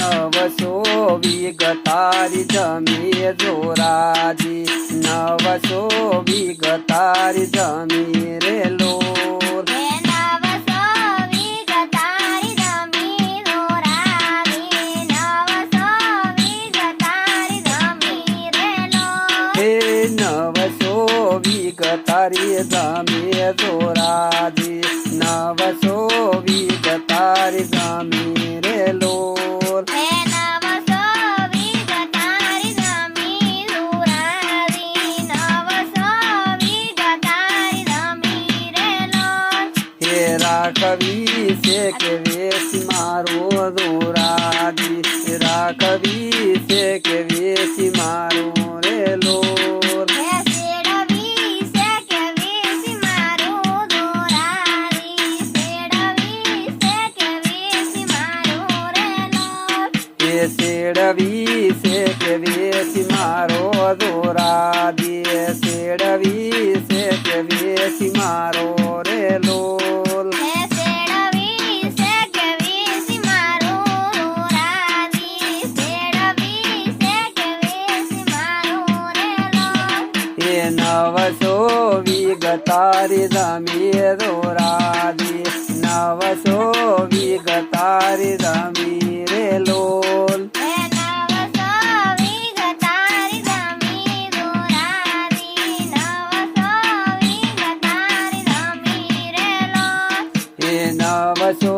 900 વીઘતારી જમી જોરાજી 900 વીઘતારી જમી રે લોલ હે 900 વીઘતારી જમી જોરાજી 900 વીઘતારી જમી રે લોલ હે 900 વીઘતારી જમી જોરાજી 900 વીઘતારી જમી રે લોલ હે 900 વીઘતારી જમી જોરાજી 900 વીઘતારી જમી રે લોલ હે રાખવી છે કે વેસી મારો જોરાજી રાખવી છે કે વેસી મારો રે લોલ હે શેડવી છે કે વેસી મારું જોરાજી શેડવી છે કે વેસી મારું રે લોલ હે શેડવી છે કે વેસી મારો જોરાજી શેડવી છે કે વેસી મારો રે લોલ હે શેડવી છે કે વેસી મારું જોરાજી શેડવી છે કે વેસી મારું રે લોલ હે 900 વીઘતારી જમી જોરાજી 900 વીઘતારી જમી રે લોલ હે 900 વીઘતારી જમી જોરાજી 900 વીઘતારી જમી રે લોલ હે 900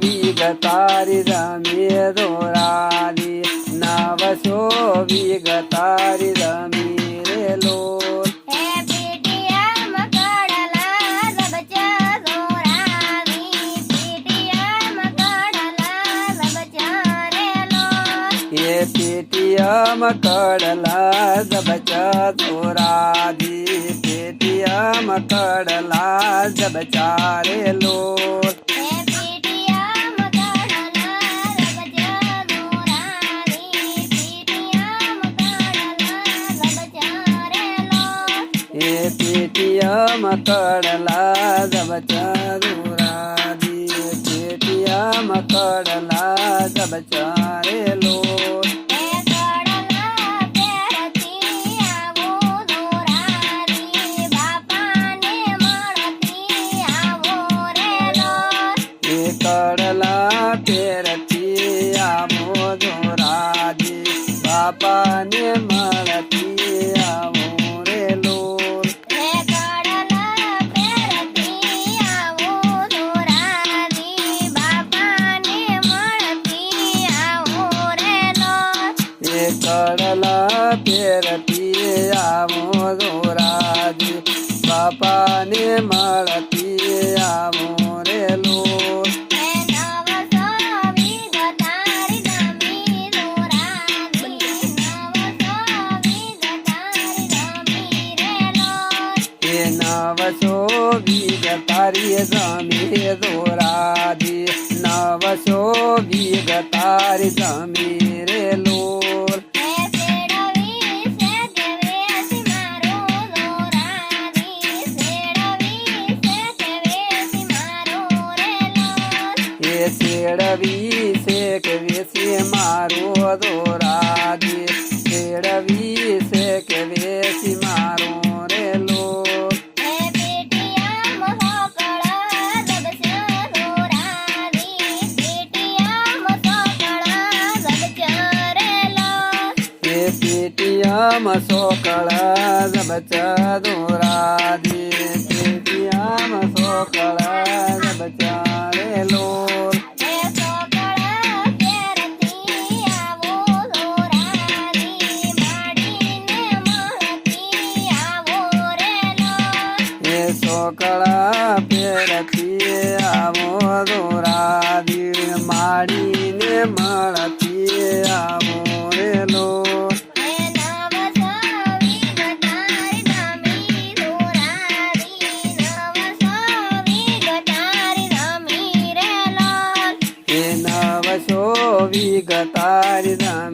વીઘતારી જમી જોરાજી 900 વીઘતારી જમી રે લોલ હે પીટીએમ કડલા જબચા જોરાજી પીટીએમ કડલા જબચા રે લોલ હે પેટીએમ કડલા જબચા જોરાજી પેટીએમ કડલા જબચા રે લોલ હે પીટીએમ કડલા જબચા જોરાજી પીટીએમ કડલા જબચા રે લોલ હે પેટીએમ કડલા જબચા જોરાજી પેટીએમ કડલા જબચા રે લોલ હે કડલા પેરથી આવો જોરાજી બાપાને મળતી આવો રે લોલ હે કડલા પેરથી આવો જોરાજી બાપાને મળતી આવો રે લોલ હે કડલા પેરથી આવો જોરાજી બાપાને મળતી આવો રે લોલ હે કડલા પેરથી આવો જોરાજી બાપાને મળતી આવો રે લોલ હે 900 વીઘતારી જમી જોરાજી 900 વીઘતારી જમી રે લોલ હે 900 વીઘતારી જમી જોરાજી 900 વીઘતારી જમી રે લોલ હે શેડવી છે કે વેસી મારું જોરાજી શેડવી છે કે વેસી મારું રે લોલ હે શેડવી છે કે વેસી મારો જોરાજી શેડવી છે કે વેસી મારો રે લોલ હે પીટીએમ સોકળા જબચા જોરાજી પીટીએમ સોકળા જબચા રે લોલ હે પેટીએમ સોકળા જબચા જોરાજી પેટીએમ સોકળા જબચા રે લોલ હે સોકળા પેરથી આવો જોરાજી માડીને મળતી આવો રે લોલ હે સોકળા પેરથી આવો જોરાજી માડીને મળતી આવો રે લોલ હે 900 વીઘતારી જમી જોરાજી 900 વીઘતારી જમી રે લોલ હે 900 વીઘતારી જમી